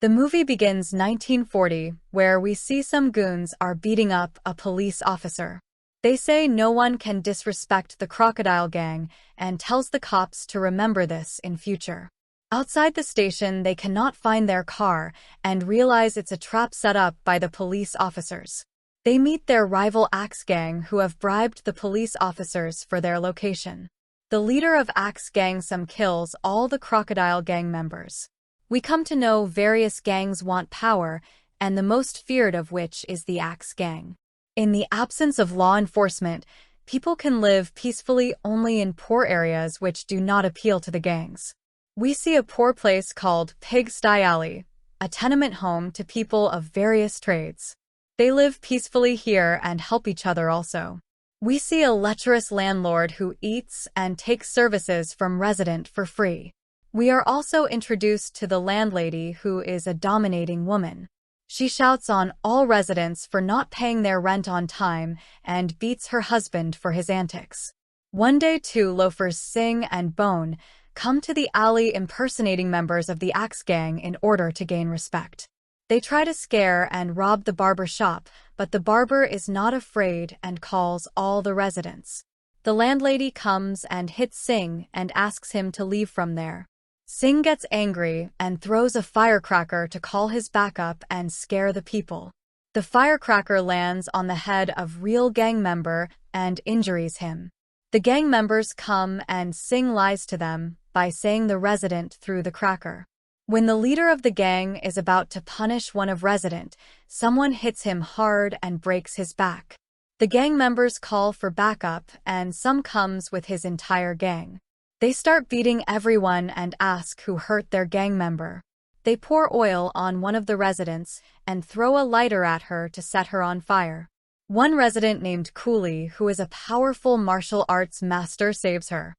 The movie begins 1940, where we see some goons are beating up a police officer. They say no one can disrespect the crocodile gang and tells the cops to remember this in future. Outside the station, they cannot find their car and realize it's a trap set up by the police officers. They meet their rival Axe Gang who have bribed the police officers for their location. The leader of Axe Gang kills all the crocodile gang members. We come to know various gangs want power, and the most feared of which is the Axe Gang. In the absence of law enforcement, people can live peacefully only in poor areas which do not appeal to the gangs. We see a poor place called Pigsty Alley, a tenement home to people of various trades. They live peacefully here and help each other also. We see a lecherous landlord who eats and takes services from resident for free. We are also introduced to the landlady who is a dominating woman. She shouts on all residents for not paying their rent on time and beats her husband for his antics. One day two loafers, Sing and Bone, come to the alley impersonating members of the Axe Gang in order to gain respect. They try to scare and rob the barber shop, but the barber is not afraid and calls all the residents. The landlady comes and hits Sing and asks him to leave from there. Sing gets angry and throws a firecracker to call his backup and scare the people. The firecracker lands on the head of real gang member and injures him. The gang members come and Sing lies to them by saying the resident threw the cracker. When the leader of the gang is about to punish one of resident, someone hits him hard and breaks his back. The gang members call for backup and some comes with his entire gang. They start beating everyone and ask who hurt their gang member. They pour oil on one of the residents and throw a lighter at her to set her on fire. One resident named Cooley, who is a powerful martial arts master, saves her.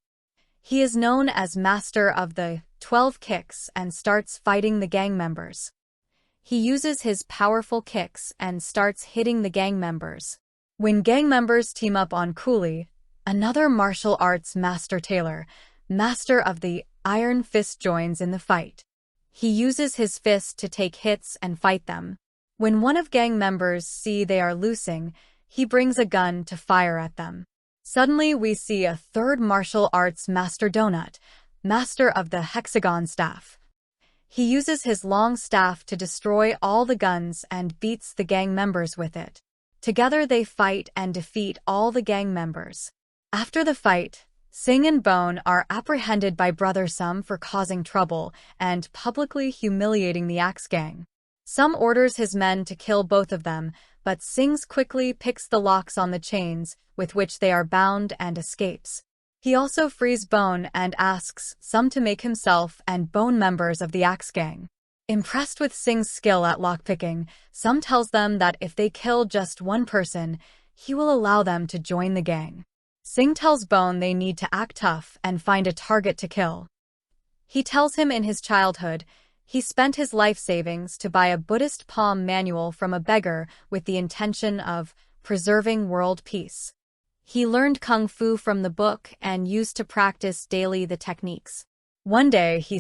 He is known as Master of the 12 Kicks and starts fighting the gang members. He uses his powerful kicks and starts hitting the gang members. When gang members team up on Cooley, another martial arts master, Taylor, Master of the Iron Fist, joins in the fight. He uses his fist to take hits and fight them. When one of gang members see they are losing, he brings a gun to fire at them. Suddenly we see a third martial arts master, Donut, Master of the Hexagon Staff. He uses his long staff to destroy all the guns and beats the gang members with it. Together they fight and defeat all the gang members. After the fight, Sing and Bone are apprehended by Brother Sum for causing trouble and publicly humiliating the Axe Gang. Sum orders his men to kill both of them, but Sings quickly picks the locks on the chains with which they are bound and escapes. He also frees Bone and asks Sum to make himself and Bone members of the Axe Gang. Impressed with Sing's skill at lockpicking, Sum tells them that if they kill just one person, he will allow them to join the gang. Sing tells Bone they need to act tough and find a target to kill. He tells him in his childhood, he spent his life savings to buy a Buddhist palm manual from a beggar with the intention of preserving world peace. He learned kung fu from the book and used to practice daily the techniques. One day he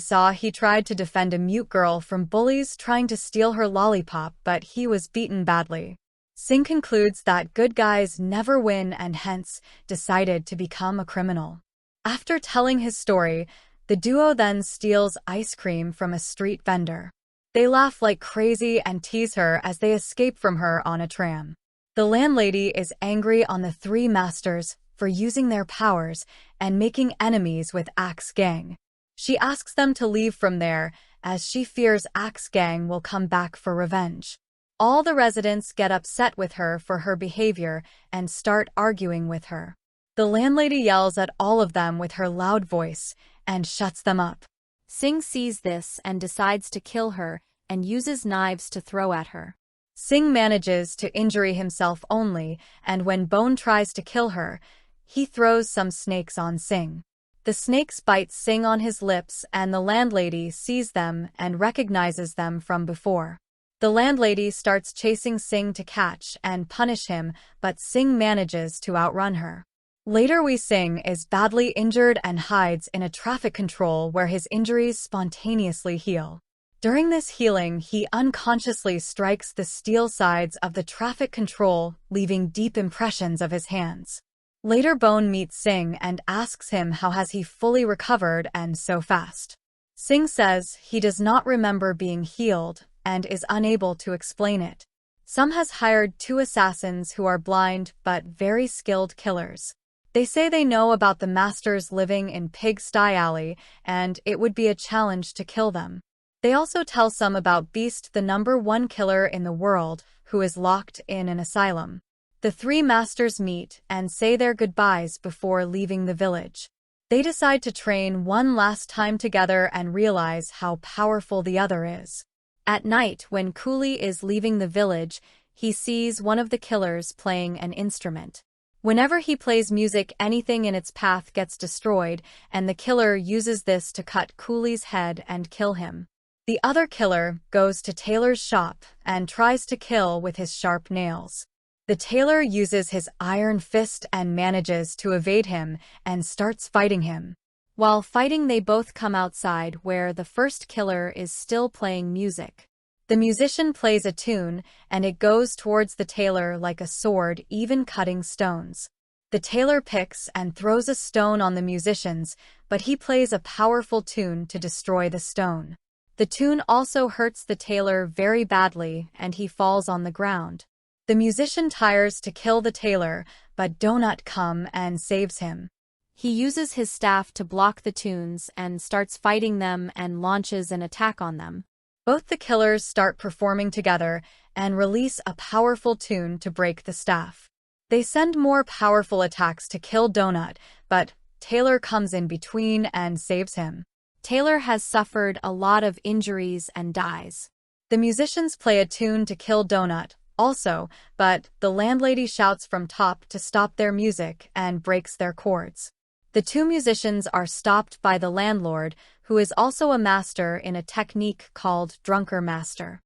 tried to defend a mute girl from bullies trying to steal her lollipop, but he was beaten badly. Sing concludes that good guys never win and hence decided to become a criminal. After telling his story, the duo then steals ice cream from a street vendor. They laugh like crazy and tease her as they escape from her on a tram. The landlady is angry on the three masters for using their powers and making enemies with Axe Gang. She asks them to leave from there as she fears Axe Gang will come back for revenge. All the residents get upset with her for her behavior and start arguing with her. The landlady yells at all of them with her loud voice and shuts them up. Sing sees this and decides to kill her and uses knives to throw at her. Sing manages to injure himself only, and when Bone tries to kill her, he throws some snakes on Sing. The snakes bite Sing on his lips and the landlady sees them and recognizes them from before. The landlady starts chasing Sing to catch and punish him, but Sing manages to outrun her. Later Sing is badly injured and hides in a traffic control where his injuries spontaneously heal. During this healing, he unconsciously strikes the steel sides of the traffic control, leaving deep impressions of his hands. Later Bone meets Sing and asks him how has he fully recovered and so fast. Sing says he does not remember being healed and is unable to explain it. Some has hired 2 assassins who are blind but very skilled killers. They say they know about the masters living in Pigsty Alley and it would be a challenge to kill them. They also tell some about Beast, the #1 killer in the world, who is locked in an asylum. The 3 masters meet and say their goodbyes before leaving the village. They decide to train one last time together and realize how powerful the other is. At night, when Cooley is leaving the village, he sees one of the killers playing an instrument. Whenever he plays music, anything in its path gets destroyed, and the killer uses this to cut Cooley's head and kill him. The other killer goes to Taylor's shop and tries to kill with his sharp nails. The tailor uses his iron fist and manages to evade him and starts fighting him. While fighting, they both come outside where the first killer is still playing music. The musician plays a tune and it goes towards the tailor like a sword, even cutting stones. The tailor picks and throws a stone on the musicians, but he plays a powerful tune to destroy the stone. The tune also hurts the tailor very badly and he falls on the ground. The musician tries to kill the tailor, but Donut comes and saves him. He uses his staff to block the tunes and starts fighting them and launches an attack on them. Both the killers start performing together and release a powerful tune to break the staff. They send more powerful attacks to kill Donut, but Taylor comes in between and saves him. Taylor has suffered a lot of injuries and dies. The musicians play a tune to kill Donut also, but the landlady shouts from top to stop their music and breaks their chords. The 2 musicians are stopped by the landlord, who is also a master in a technique called Drunker Master.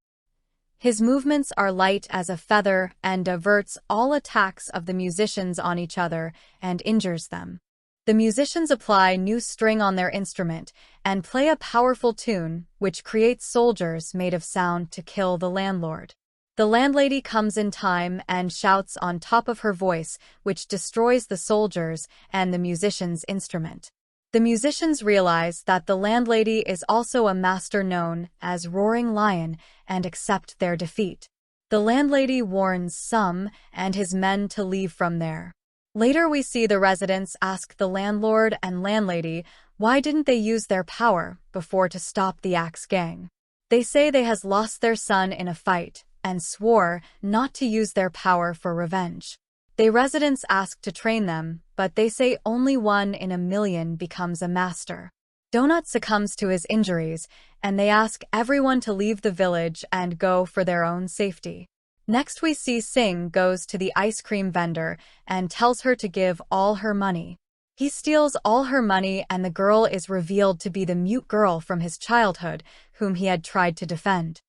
His movements are light as a feather and diverts all attacks of the musicians on each other and injures them. The musicians apply new string on their instrument and play a powerful tune, which creates soldiers made of sound to kill the landlord. The landlady comes in time and shouts on top of her voice, which destroys the soldiers and the musician's instrument. The musicians realize that the landlady is also a master known as Roaring Lion and accept their defeat. The landlady warns some and his men to leave from there. Later we see the residents ask the landlord and landlady why didn't they use their power before to stop the Axe Gang. They say they has lost their son in a fight and swore not to use their power for revenge. The residents ask to train them, but they say only 1 in a million becomes a master. Donut succumbs to his injuries, and they ask everyone to leave the village and go for their own safety. Next we see Sing goes to the ice cream vendor and tells her to give all her money. He steals all her money and the girl is revealed to be the mute girl from his childhood, whom he had tried to defend.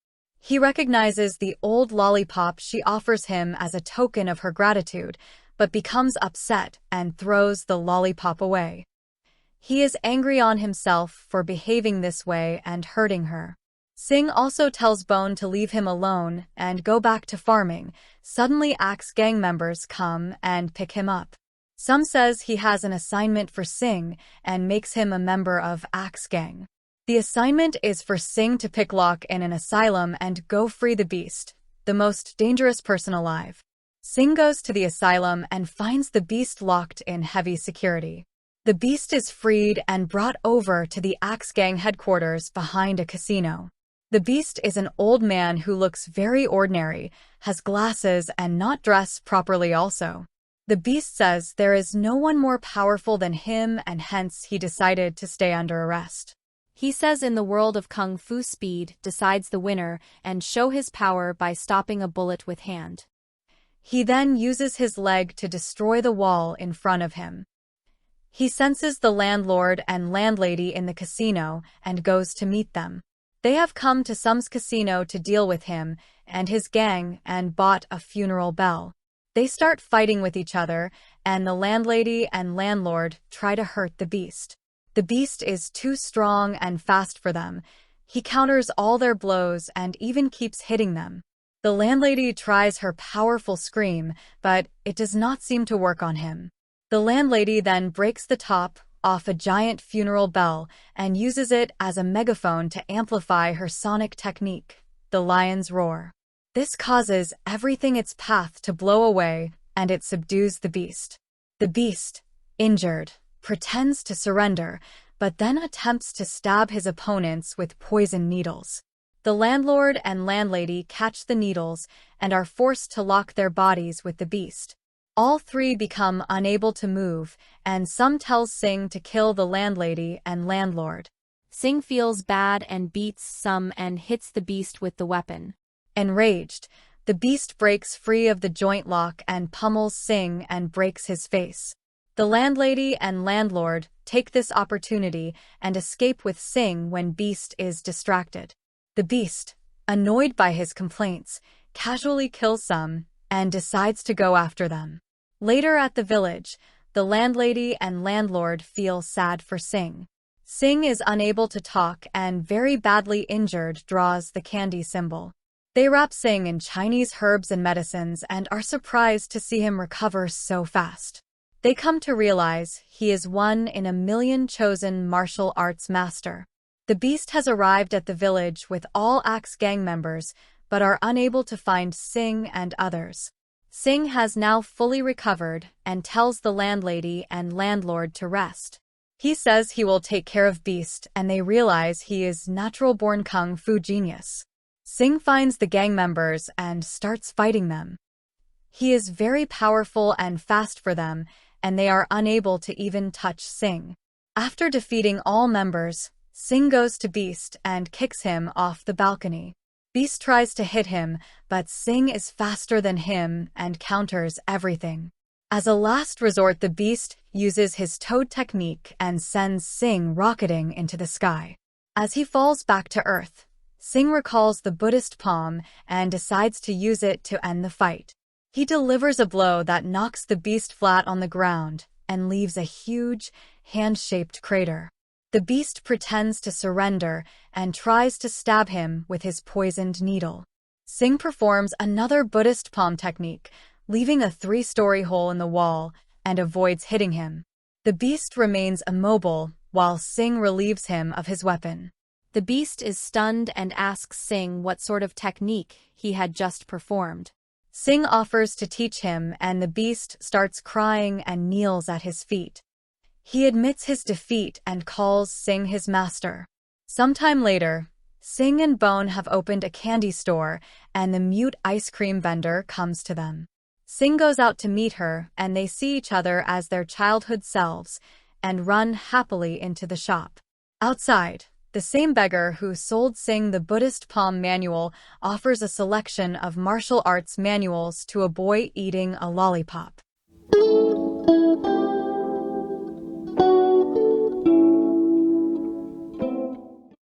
He recognizes the old lollipop she offers him as a token of her gratitude, but becomes upset and throws the lollipop away. He is angry on himself for behaving this way and hurting her. Sing also tells Bone to leave him alone and go back to farming. Suddenly Axe Gang members come and pick him up. Some says he has an assignment for Sing and makes him a member of Axe Gang. The assignment is for Sing to pick lock in an asylum and go free the Beast, the most dangerous person alive. Sing goes to the asylum and finds the Beast locked in heavy security. The Beast is freed and brought over to the Axe Gang headquarters behind a casino. The Beast is an old man who looks very ordinary, has glasses and not dressed properly also. The Beast says there is no one more powerful than him and hence he decided to stay under arrest. He says in the world of Kung Fu Speed decides the winner and show his power by stopping a bullet with hand. He then uses his leg to destroy the wall in front of him. He senses the landlord and landlady in the casino and goes to meet them. They have come to Sum's casino to deal with him and his gang and bought a funeral bell. They start fighting with each other, and the landlady and landlord try to hurt the Beast. The Beast is too strong and fast for them. He counters all their blows and even keeps hitting them. The landlady tries her powerful scream, but it does not seem to work on him. The landlady then breaks the top off a giant funeral bell and uses it as a megaphone to amplify her sonic technique, the lion's roar. This causes everything its path to blow away, and it subdues the beast. The beast, injured, pretends to surrender, but then attempts to stab his opponents with poison needles. The landlord and landlady catch the needles and are forced to lock their bodies with the beast. All three become unable to move, and some tells Sing to kill the landlady and landlord. Sing feels bad and beats some and hits the beast with the weapon. Enraged, the beast breaks free of the joint lock and pummels Sing and breaks his face. The landlady and landlord take this opportunity and escape with Sing when Beast is distracted. The beast, annoyed by his complaints, casually kills some and decides to go after them. Later at the village, the landlady and landlord feel sad for Sing. Sing is unable to talk and very badly injured draws the candy symbol. They wrap Sing in Chinese herbs and medicines and are surprised to see him recover so fast. They come to realize he is one in a million chosen martial arts master. The beast has arrived at the village with all Axe gang members, but are unable to find Sing and others. Sing has now fully recovered and tells the landlady and landlord to rest. He says he will take care of Beast, and they realize he is natural-born kung fu genius. Sing finds the gang members and starts fighting them. He is very powerful and fast for them, and they are unable to even touch Sing. After defeating all members, Sing goes to Beast and kicks him off the balcony. Beast tries to hit him, but Sing is faster than him and counters everything. As a last resort, the Beast uses his toad technique and sends Sing rocketing into the sky. As he falls back to Earth, Sing recalls the Buddhist palm and decides to use it to end the fight. He delivers a blow that knocks the beast flat on the ground and leaves a huge, hand-shaped crater. The beast pretends to surrender and tries to stab him with his poisoned needle. Sing performs another Buddhist palm technique, leaving a 3-story hole in the wall, and avoids hitting him. The beast remains immobile while Sing relieves him of his weapon. The beast is stunned and asks Sing what sort of technique he had just performed. Sing offers to teach him, and the beast starts crying and kneels at his feet. He admits his defeat and calls Sing his master. Sometime later, Sing and Bone have opened a candy store, and the mute ice cream vendor comes to them. Sing goes out to meet her, and they see each other as their childhood selves, and run happily into the shop. Outside, the same beggar who sold Sing the Buddhist palm manual offers a selection of martial arts manuals to a boy eating a lollipop.